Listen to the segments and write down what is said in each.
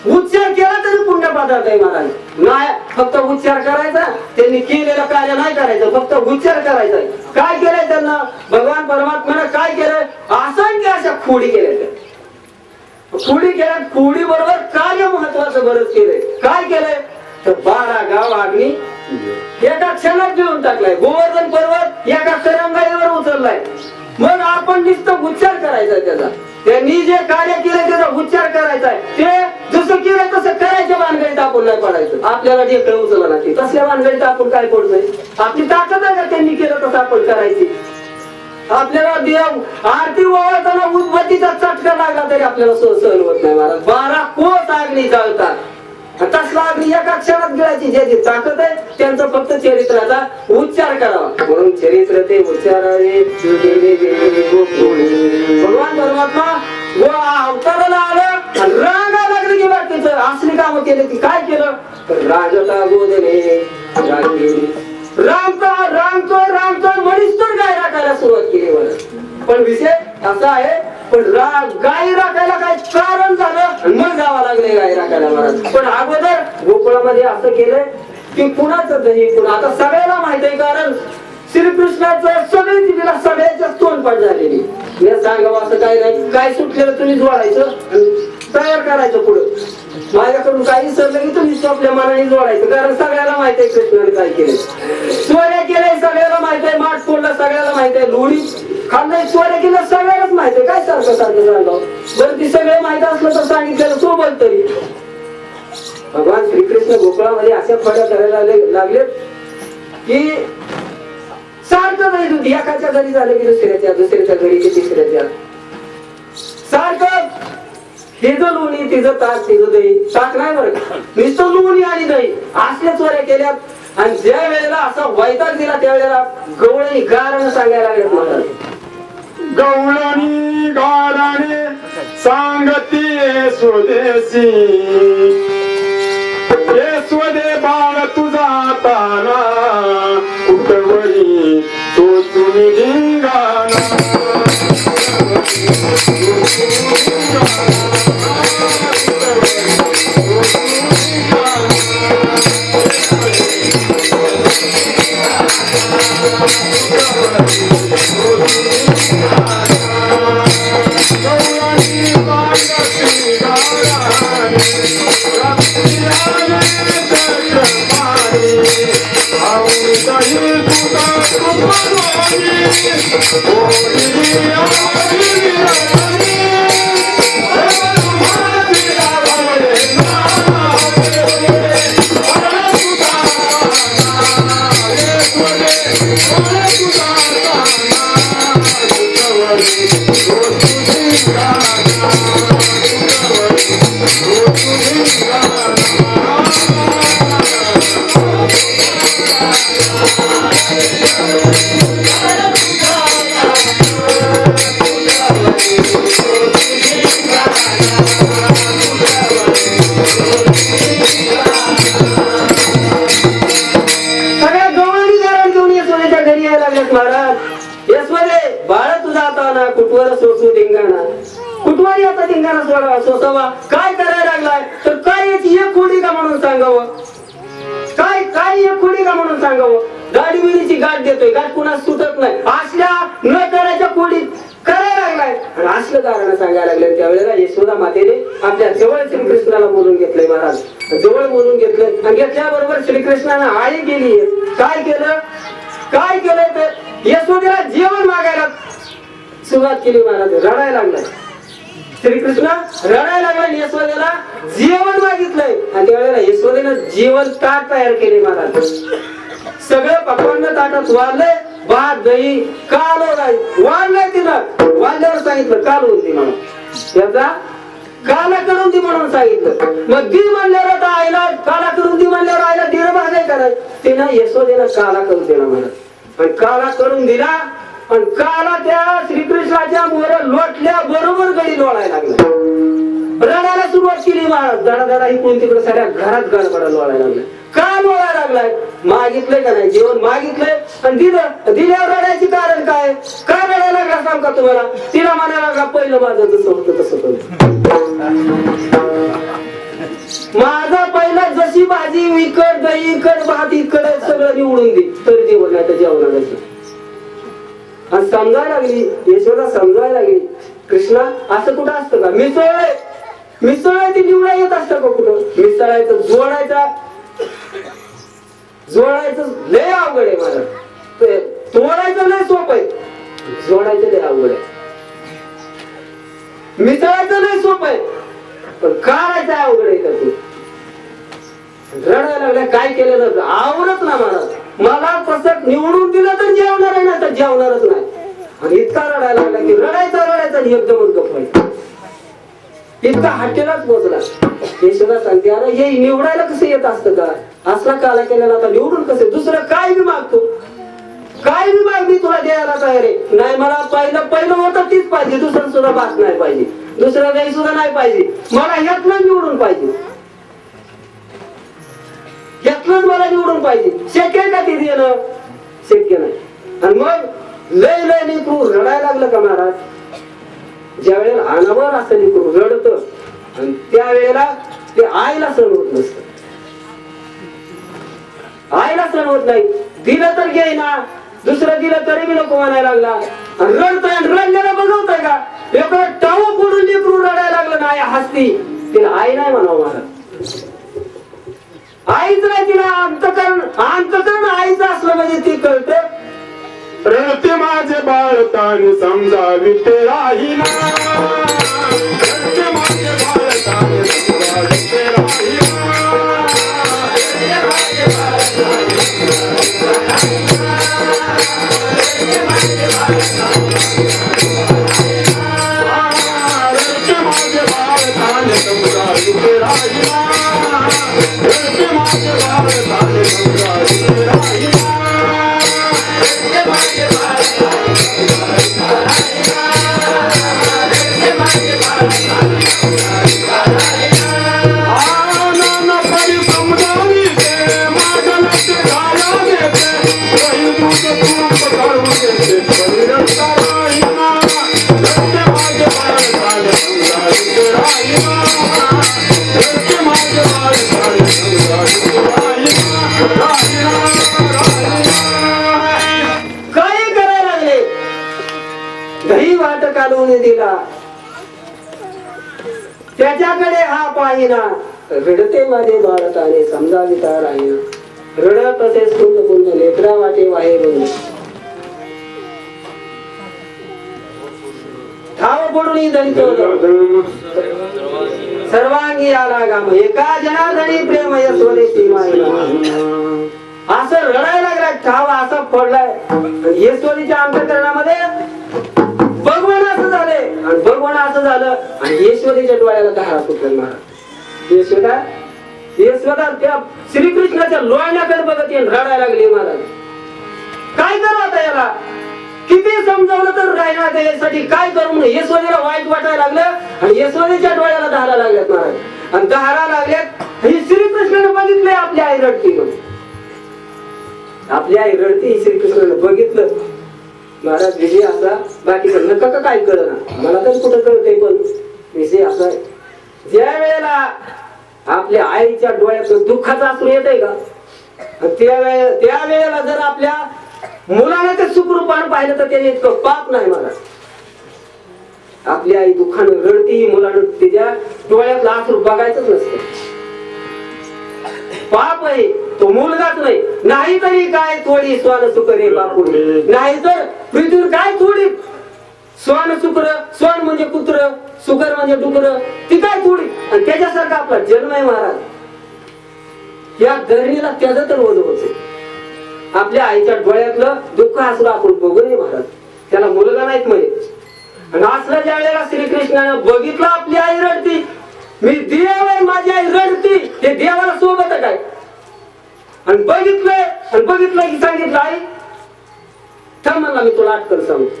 उच्चार केला तरी पुण्य पदार्थ आहे महाराज. नाही फक्त उच्चार करायचा, त्यांनी केलेलं कार्य नाही करायचं, फक्त उच्चार करायचा. काय केलंय त्यांना भगवान परमात्म्याने काय केलंय, असंख्य अशा खोडी केल्या. खोडी केल्या, खोडी बरोबर कार्य महत्वाचं बरंच केलंय. काय केलंय तर 12 गाव अग्नी एका क्षणात घेऊन टाकलाय. गोवर्धन पर्वत एका तरंगाईवर उचललाय. मग आपण नुसतं उच्चार करायचा त्याचा. त्यांनी जे कार्य केलं त्याचा उच्चार करायचा आहे. ते जसं केलं तसं करायच्या भानगडीत आपण नाही पडायचं. आपल्याला ढेकळं उचलला नाही, तसल्या भानगडीत आपण काय पडतोय. आपली ताकद आहे का त्यांनी केलं तसं आपण करायची. आपल्याला देव आरती ओवाळताना उदबत्तीचा चटका लागला तरी आपल्याला सहन होत नाही महाराज. 12 कोस अग्नी जळतात. तसला अग्नी एका क्षणात गिळायची ज्याची ताकद आहे त्यांचा फक्त चरित्राचा उच्चार करावा. म्हणून चरित्र ते उच्चारावे. भगवान परमात्मा व अवताराला आलं आणि रांगा लागली की बाकीचं असली कामं केली. ती काय केलं, राजता गोदने रामतो मणीस्तोर गाय राखायला सुरुवात केली मला. पण विषय असा आहे, पण गाय राखायला काय कारण झालं, मग जावं लागले गाय राखायला महाराज. पण अगोदर गोकुळामध्ये असं केलंय की कुणाचं दही कुणा. आता सगळ्याला माहित आहे, कारण श्रीकृष्णाचं सगळी तिला सगळ्याच्या तोंडपाठ झालेली. मी सांगावं असं काही नाही. काय सुटलेलं तुम्ही जोडायचं, तयार करायचं पुढं. माझ्याकडून काही सरलं की तुम्ही आपल्या मनाने जोडायचं, कारण सगळ्याला माहित आहे कृष्णाने काय केलं. चोऱ्या केलंय सगळ्याला माहित आहे, माठ फोडला सगळ्याला माहित आहे, लोणी खाल्लंय चोऱ्या केलं सगळ्यालाच माहित आहे. काय सारखं सांगावं बरं. ती सगळं माहित असलं तर सांगितलेलं सोबत तरी. भगवान श्रीकृष्ण गोकुळामध्ये अशा फड्या करायला लागले की सारखं नाही दूध एकाच्या घरी झालं की दुसऱ्याच्या घरी की तिसऱ्याच्या. सारखं तिचं लोणी तिचं ताक तिचं दही. ताक नाही बरं का, नुसतं लोणी आणि दही असल्या चोऱ्या केल्यात. आणि ज्या वेळेला असा वैताग दिला त्यावेळेला गवळणी गारण सांगायला लागल्यात महाराज. गवळणी गाराने सांगते स्वदेशी, हे स्वदे बाळ तुझा ताना उठवली तो तुम्ही धिंगाणा. काय करायला लागलाय तर काय एक खोडी का म्हणून सांगावं. काय एक खोडी का म्हणून सांगावं. गाडी बिडीची गाठ देतोय, गाठ कुणाच सुटत नाही. असल्या न करायच्या खोडी करायला लागलाय आणि असलं कारण सांगायला लागलं. त्यावेळेला यशोदा मातेने आपल्या जवळ श्रीकृष्णाला बोलून घेतलंय महाराज. जवळ बोलून घेतलं आणि घेतल्याबरोबर श्रीकृष्णाने आळी केली. काय केलंय तर यशोदेला जेवण मागायला सुरुवात केली महाराज. रडायला लागलाय श्रीकृष्ण, रडायला लागला. यशोदेला जेवण मागितलंय आणि त्यावेळेला यशोदेनं जेवण ताट तयार केले महाराज. सगळं पकवान ताटात वाढलंय. भात दही कालवलाय वाढलंय. तिनं वाढल्यावर सांगितलं कालवून दे म्हणून, त्याचा काला करून दे म्हणून सांगितलं. मग दी म्हणल्यावर आईला काला करून दे म्हणल्यावर आईला दिलं भागाय कराय. तिनं यशोदेला काला करून दिला महाराज आणि काला करून दिला. पण काला त्या श्रीकृष्णाच्या मोर लोटल्या बरोबर गडी लोळायला लागला. रडायला सुरुवात केली महाराज. धडा इकडून तिकडे सगळ्या घरात गडबडा लोळायला लागला. का लोळायला लागलाय, मागितलंय का नाही जेवण मागितलंय आणि दिल्यावर रडायची कारण काय, का रडायला लागला सांग का तुम्हाला. तिला म्हणायला लागला पहिलं माझं जसं होतं तसं करू. भाजी इकड, दही इकड, भात इकड, सगळं निवडून दे तरी जेवण नाही तर जेवणाचं. आणि समजायला लागली यशोदा, समजायला लागली कृष्णा असं कुठं असतं का? मिसळ ती निवडा येत असतं का कुठं? मिसळायचं जोडायचं लय अवघड आहे मला. तोडायचं लय सोपं आहे, जोडायचं लय अवघड आहे. मिसळायचं लय सोपं आहे, पण काढायचं अवघड आहे का तू? रडायला लागल्या, काय केलं तर आवडत ना मला तसं निवडून दिलं तर जेवणार आहे, ना तर जेवणारच नाही. आणि इतका रडायला लागला की रडायचा आणि एकदमच गप्प व्हायचा. इतका हॉटेलाच पोहोचला. यशोदा सांगते अरे हे निवडायला कसं येत असतं का? असला काला केलेला आता निवडून कसं? दुसरं काय बी मागतो, काय बी मागणी तुला द्यायला तयार आहे. नाही मला पहिलं होतं तीच पाहिजे, दुसरं सुद्धा बात नाही पाहिजे, दुसरं काही सुद्धा नाही पाहिजे, मला ह्यातलं निवडून पाहिजे, ह्यातलंच मला निवडून पाहिजे. शक्य आहे का ते देणं? शक्य नाही. आणि मग लय लेकरू रडायला लागलं का महाराज? ज्या वेळेला अनावर असं लेकरू रडत आणि त्यावेळेला ते आईला सण होत नसतं, आईला सण होत नाही. दिलं तर घेईना, दुसरं दिलं तरी मी नको म्हणायला लागला. आणि रडतोय, रडलेला बघवतोय का? एवढं टाव पडून लेकरू रडायला लागलं ना, आई हसती. तिला आई नाही म्हणावं महाराज, आईच नाही. तिला अंतकरण आईचं असलं म्हणजे ती कळतं. रडते माझे बाळ तान समजावी ते राहीना, रडते माझे बाळ तान समजावी ते राहीना, रडते माझे बाळ तान समजावी ते राहीना, रडते माझे बाळ तान समजावी ते राहीना. दिला त्याच्याकडे हा पाहिना, रडते माझे बाळताने समजाविता राहीना, रडत असे स्फुट कुंद लेकरा वाटे वाहे बंद. ठाव पडून दलित सर्वांगी आला गाम, एका जनार्दनी प्रेम यशोदे सीमाईला. असं रडायला लागलाय, ठाव असा पडलाय. यशोदीच्या अंतःकरणामध्ये भगवान असं झाले आणि भगवान असं झालं आणि यशोदेच्या डोळ्याला धारा फुटला महाराज. यशोदा त्या श्रीकृष्णाच्या लोळण्याकडे बघत येऊन रडायला लागली महाराज. काय करू आता याला? किती समजावलं तर राहणार त्याच्यासाठी काय करू म्हणून यशोदेला वाईट वाटायला लागलं आणि यशोदेच्या डोळ्याला धारा लागल्यात महाराज. आणि धारा लागल्यात, ही श्रीकृष्णाने बघितलंय आपली आई रडती म्हणून. आपली आई रडती, श्रीकृष्णाने बघितलं महाराज. विजय असा बाकीचं नका काय कळना, मला तर कुठं कळतंय, पण विषय असा आहे ज्या वेळेला आपल्या आईच्या डोळ्यात दुःखाचा अश्रू येत आहे का, त्या वेळेला जर आपल्या मुलाने ते सुखरूपान पाहिलं तर त्याने इतकं पाप नाही महाराज. आपली आई दुःखानं रडती, मुलानं त्याच्या डोळ्यातलं अश्रू बघायचंच नसतं, पाप आहे तो मुलगाच नाही. नाहीतरी काय थोडी स्वान सुकरे बापुडी, नाहीतर पृथ्वीवर काय थोडी स्वान सुकर, स्वान म्हणजे कुत्र, सुकर म्हणजे डुकर, ती काय थोडी. आणि त्याच्यासारखा आपला जन्म आहे महाराज. या धरणीला त्याचं तर वध होते. आपल्या आईच्या डोळ्यातलं दुःख असलं आपण बघू नये महाराज, त्याला मुलगा नाहीत म्हणजे. आणि असलं ज्या वेळेला श्रीकृष्णाने बघितलं आपली आई रडती, मी देव आहे माझी आई रडती, हे देवाला सोबत काय. आणि बघितलं की सांगितलं आई थांब म्हणला, मी तुला अटकल सांगतो.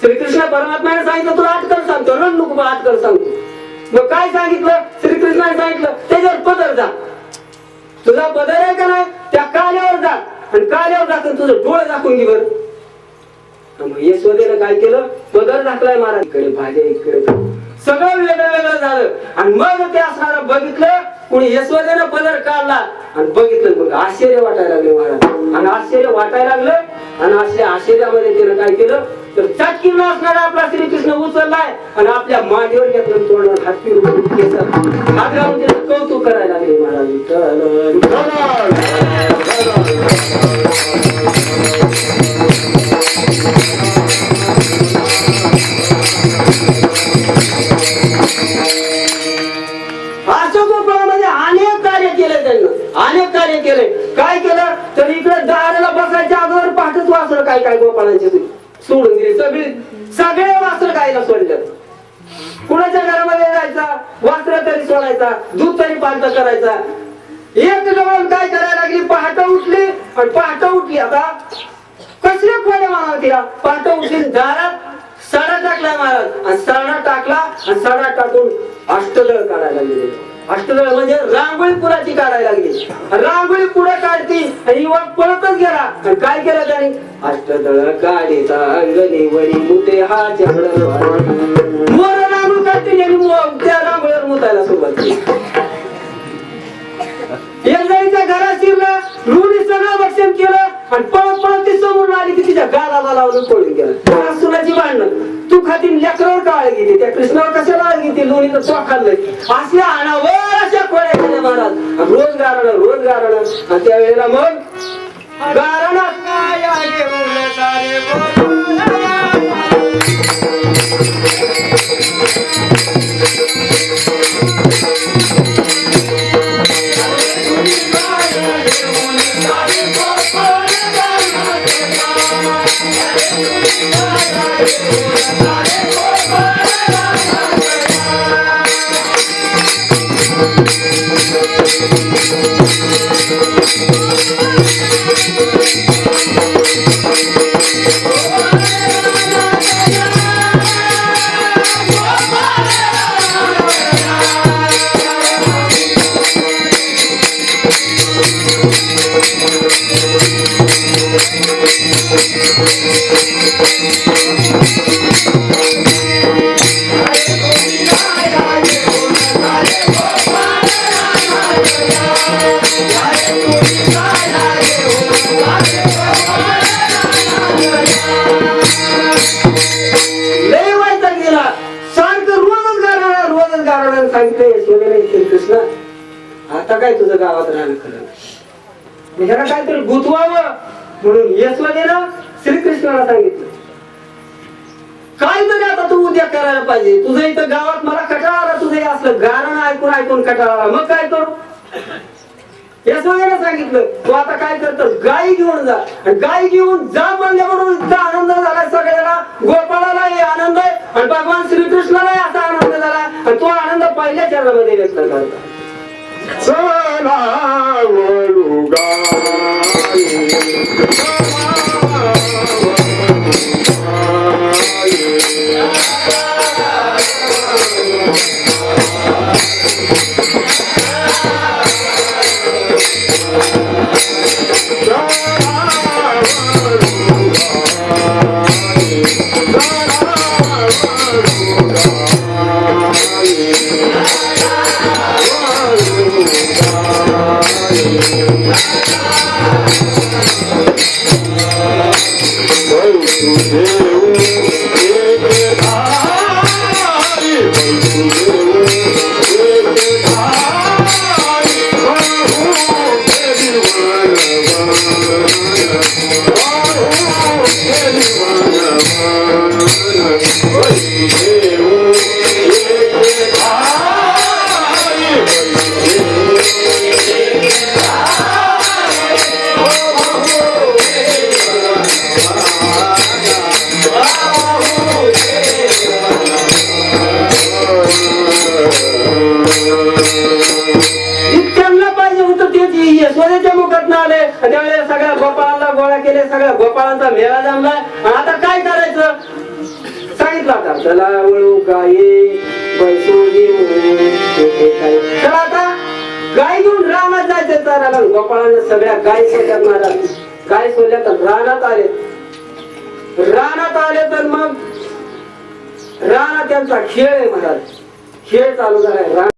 श्रीकृष्ण परमात्म्याने सांगितलं तुला अटकल सांगतो, रड नको अटकल सांगतो. मग काय सांगितलं श्रीकृष्णाने सांगितलं, त्याच्यावर पदर जा, तुझा पदर आहे का नाही त्या काल्यावर जा आणि काल्यावर जाऊन तुझं डोळं दाखवून घे बर. यशोदेनं काय केलं, पदर दाखलाय महाराज, इकडे भाज्या इकडे सगळं वेगळं वेगळं झालं. आणि मग ते असणारं बघितलं कुणी यशोदेनं पदर काढला आणि बघितलं, मग आश्चर्य वाटायला लागले महाराज. आणि आश्चर्य वाटायला लागलं आणि अशा आश्चर्यामध्ये त्यानं काय केलं तर चटकी असणारा आपला श्रीकृष्ण उचललाय आणि आपल्या मांडीवर घेतलं, तोंडावर हात फिरून हात घालून त्याचं कौतुक करायला लागले महाराज. गोकुळामध्ये अनेक कार्य केले त्यांना, अनेक कार्य केले. काय केलं तर इकडे दाराला बसायच्या अगोदर पाठच वासर काय काय गोपाळांचे सोडून दिले, सगळे वासर गायला सोडले. कुणाच्या घरामध्ये जायचा वासर तरी सोडायचा, दूध तरी पालत करायचा. एक जवळ काय करायला लागली, पहाट उठली आणि पहाट उठली आता कसले खोड्या म्हणावं तिला. पहाट उठली दारात सडा टाकला महाराज आणि सडा टाकला आणि सडा टाकून अष्टदळ काढायला लागले. अष्टदळ म्हणजे रांगोळी पुराची काढायला लागली. रांगोळी पुढे काढती आणि युवक पळतच गेला. आणि काय केलं त्याने, अष्टदळ काढीता अंगणी वरी मुते हा चंद्र मोर रांगोळी काढते आणि त्या रांगोळीवर मुतायला सुरुवात केली. एक जणीच्या घरात शिरलं, रुढी सगळं भक्षण केलं आणि पळत पळत ती समोर आली की तिच्या गालाला लावून पळून गेलं. सुनाची भांडणं, तू खाती लेकरावर काळ घेते, त्या कृष्णावर कशाला आळ घेते, लोणीचं चोख खाल्लंय. असे आणावर अशा खोड्या केल्या महाराज. रोज गारण आणि त्यावेळेला मग गारणा कृष्ण आता काय तुझं गावात राहणं खरं, ह्याला काहीतरी गुंतवावं म्हणून यशोदेनं श्रीकृष्णाला सांगितलं काहीतरी आता तू उद्या करायला पाहिजे. तुझं इथं गावात मला कटाळा आला, तुझं असलं गाणं ऐकून ऐकून कटाळा आला, मग काय करू. यशोदेनं सांगितलं तू आता काय करतोस, गाई घेऊन जा. गाई घेऊन जा म्हणल्यावर इतका आनंद झाला सगळ्याला, गोपाळाला आनंद आहे आणि भगवान श्रीकृष्णाला असा आनंद झाला आणि तो आनंद पहिल्या चरणामध्ये व्यक्त करता. यशोदेच्या मुखात आले त्यावेळेला सगळ्या गोपाळांना गोळा केले, सगळ्या गोपाळांचा मेळा जमलाय. आता काय करायचं सांगितलं, आता चला वळू गाई बैसोडी. चला आता गाय घेऊन रानात जायचं चारायला. गोपाळांना सगळ्या गाय सोडल्यात महाराज, गाय सोडल्या तर रानात आले. रानात आले तर मग रानात त्यांचा खेळ आहे महाराज, खेळ चालू झालाय.